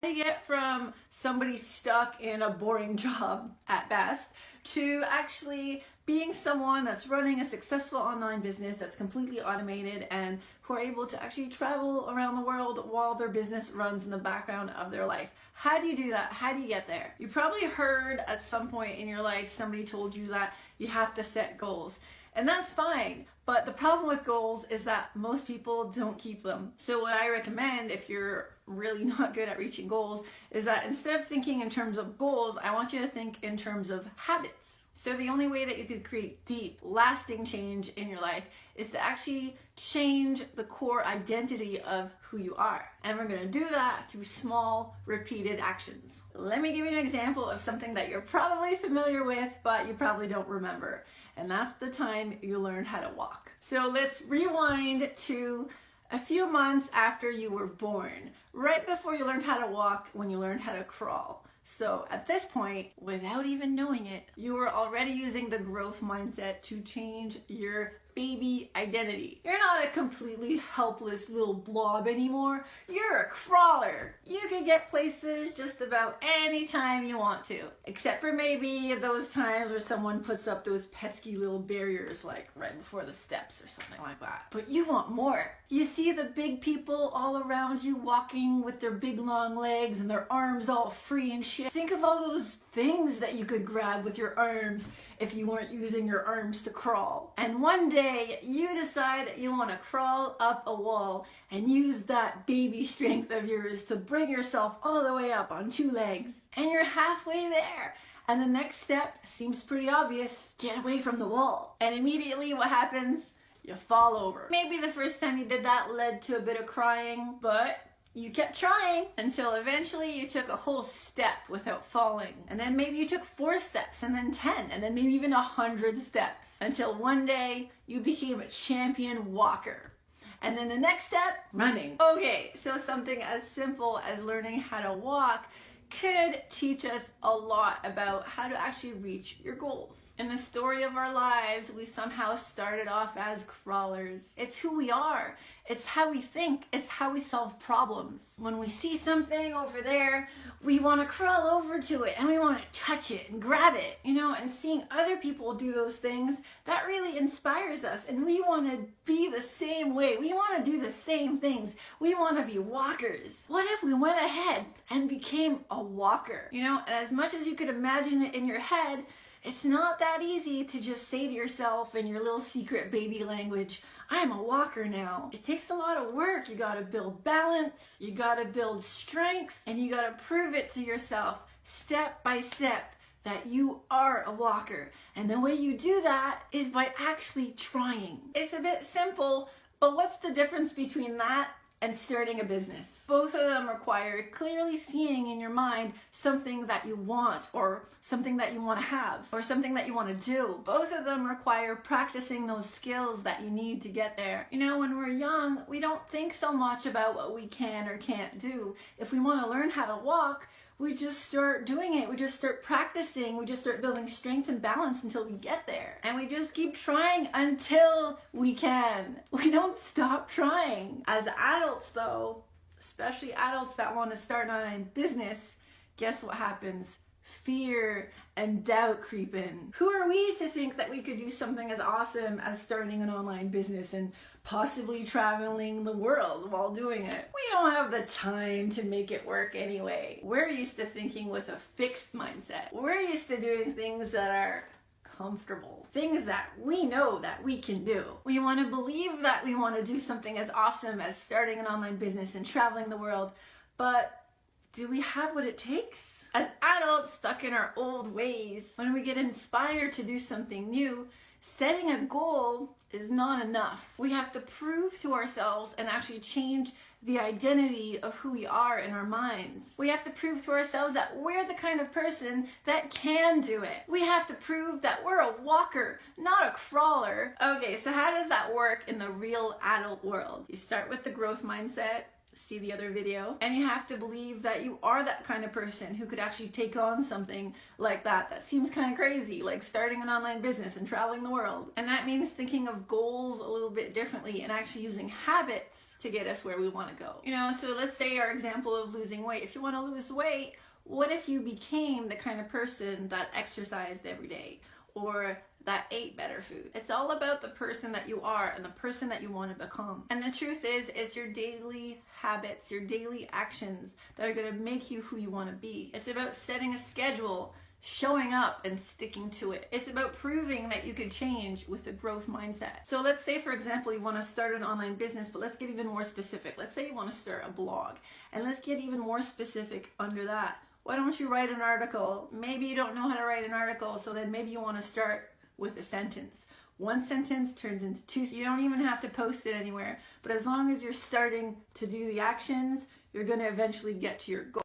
To get from somebody stuck in a boring job at best to actually being someone that's running a successful online business that's completely automated and who are able to actually travel around the world while their business runs in the background of their life. How do you do that? How do you get there? You probably heard at some point in your life somebody told you that you have to set goals. And that's fine, but the problem with goals is that most people don't keep them. So what I recommend if you're really not good at reaching goals is that instead of thinking in terms of goals, I want you to think in terms of habits. So the only way that you could create deep, lasting change in your life is to actually change the core identity of who you are. And we're gonna do that through small, repeated actions. Let me give you an example of something that you're probably familiar with, but you probably don't remember. And that's the time you learned how to walk. So let's rewind to a few months after you were born, right before you learned how to walk, when you learned how to crawl. So at this point, without even knowing it, you were already using the growth mindset to change your baby identity. You're not a completely helpless little blob anymore. You're a crawler. You can get places just about any time you want to, except for maybe those times where someone puts up those pesky little barriers like right before the steps or something like that. But you want more. You see the big people all around you walking with their big long legs and their arms all free and shit. Think of all those things that you could grab with your arms if you weren't using your arms to crawl. And one day you decide that you want to crawl up a wall and use that baby strength of yours to bring yourself all the way up on two legs. And you're halfway there. And the next step seems pretty obvious. Get away from the wall. And immediately what happens? You fall over. Maybe the first time you did that led to a bit of crying, but you kept trying until eventually you took a whole step without falling. And then maybe you took 4 steps and then 10 and then maybe even 100 steps until one day you became a champion walker. And then the next step, running. Okay, so something as simple as learning how to walk could teach us a lot about how to actually reach your goals. In the story of our lives, we somehow started off as crawlers. It's who we are. It's how we think. It's how we solve problems. When we see something over there, we want to crawl over to it and we want to touch it and grab it, and seeing other people do those things, that really inspires us. And we want to be the same way. We want to do the same things. We want to be walkers. What if we went ahead and became a walker? And as much as you could imagine it in your head, it's not that easy to just say to yourself in your little secret baby language, I'm a walker now. It takes a lot of work. You gotta build balance, you gotta build strength, and you gotta prove it to yourself step by step that you are a walker. And the way you do that is by actually trying. It's a bit simple, but what's the difference between that and starting a business? Both of them require clearly seeing in your mind something that you want, or something that you want to have, or something that you want to do. Both of them require practicing those skills that you need to get there. When we're young, we don't think so much about what we can or can't do. If we want to learn how to walk, we just start doing it. We just start practicing. We just start building strength and balance until we get there. And we just keep trying until we can. We don't stop trying. As adults though, especially adults that want to start an online business, guess what happens? Fear and doubt creep in. Who are we to think that we could do something as awesome as starting an online business and possibly traveling the world while doing it? We don't have the time to make it work anyway. We're used to thinking with a fixed mindset. We're used to doing things that are comfortable, things that we know that we can do. We want to believe that we want to do something as awesome as starting an online business and traveling the world, but do we have what it takes? As adults stuck in our old ways, when we get inspired to do something new, setting a goal is not enough. We have to prove to ourselves and actually change the identity of who we are in our minds. We have to prove to ourselves that we're the kind of person that can do it. We have to prove that we're a walker, not a crawler. Okay, so how does that work in the real adult world? You start with the growth mindset. see the other video. And you have to believe that you are that kind of person who could actually take on something like that seems kind of crazy, like starting an online business and traveling the world. And that means thinking of goals a little bit differently and actually using habits to get us where we want to go. You know, so let's say our example of losing weight. If you want to lose weight, what if you became the kind of person that exercised every day, or that ate better food? It's all about the person that you are and the person that you want to become. And the truth is, it's your daily habits, your daily actions that are going to make you who you want to be. It's about setting a schedule, showing up and sticking to it. It's about proving that you could change with a growth mindset. So let's say, for example, you want to start an online business, but let's get even more specific. Let's say you want to start a blog, and let's get even more specific under that. Why don't you write an article? Maybe you don't know how to write an article, so then maybe you want to start with a sentence. One sentence turns into two. You don't even have to post it anywhere, but as long as you're starting to do the actions, you're going to eventually get to your goal.